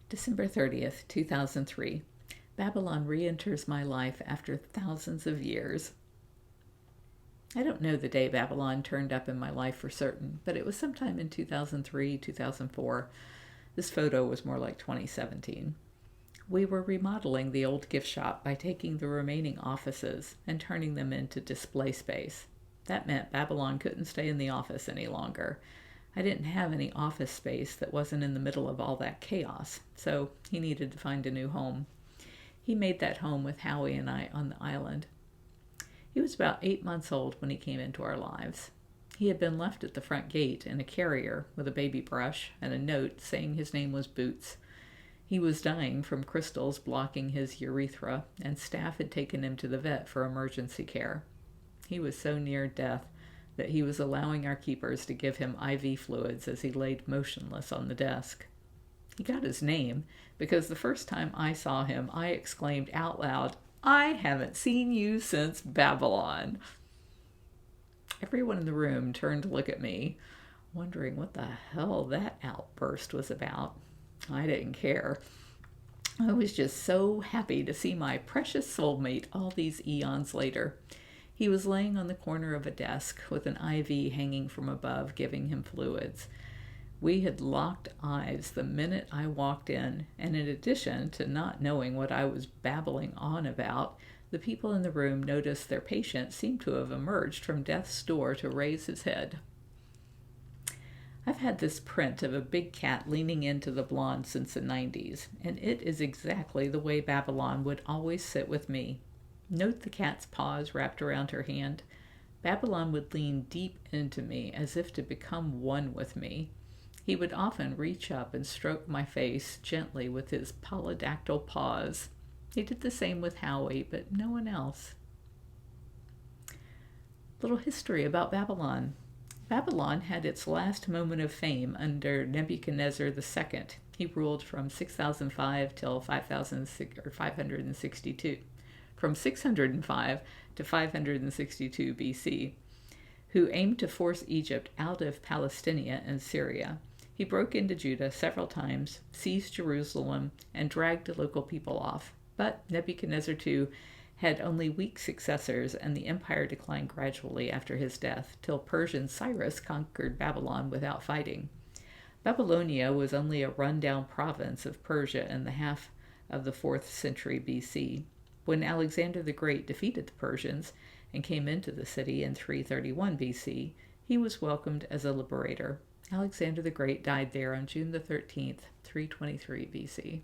December 30th, 2003. Babylon re-enters my life after thousands of years. I don't know the day Babylon turned up in my life for certain, but it was sometime in 2003, 2004. This photo was more like 2017. We were remodeling the old gift shop by taking the remaining offices and turning them into display space. That meant Babylon couldn't stay in the office any longer. I didn't have any office space that wasn't in the middle of all that chaos, so he needed to find a new home. He made that home with Howie and I on the island. He was about 8 months old when he came into our lives. He had been left at the front gate in a carrier with a baby brush and a note saying his name was Boots. He was dying from crystals blocking his urethra, and staff had taken him to the vet for emergency care. He was so near death that he was allowing our keepers to give him IV fluids as he laid motionless on the desk. He got his name because the first time I saw him, I exclaimed out loud, "I haven't seen you since Babylon." Everyone in the room turned to look at me, wondering what the hell that outburst was about. I didn't care. I was just so happy to see my precious soulmate all these eons later. He was laying on the corner of a desk with an IV hanging from above, giving him fluids. We had locked eyes the minute I walked in, and in addition to not knowing what I was babbling on about, the people in the room noticed their patient seemed to have emerged from death's door to raise his head. I've had this print of a big cat leaning into the blonde since the 90s, and it is exactly the way Babylon would always sit with me. Note the cat's paws wrapped around her hand. Babylon would lean deep into me as if to become one with me. He would often reach up and stroke my face gently with his polydactyl paws. He did the same with Howie, but no one else. Little history about Babylon. Babylon had its last moment of fame under Nebuchadnezzar II. He ruled from 6005 till 562. From 605 to 562 BC, who aimed to force Egypt out of Palestine and Syria. He broke into Judah several times, seized Jerusalem, and dragged the local people off. But Nebuchadnezzar II had only weak successors, and the empire declined gradually after his death, till Persian Cyrus conquered Babylon without fighting. Babylonia was only a run-down province of Persia in the half of the 4th century BC. When Alexander the Great defeated the Persians and came into the city in 331 BC, he was welcomed as a liberator. Alexander the Great died there on June the 13th, 323 BC.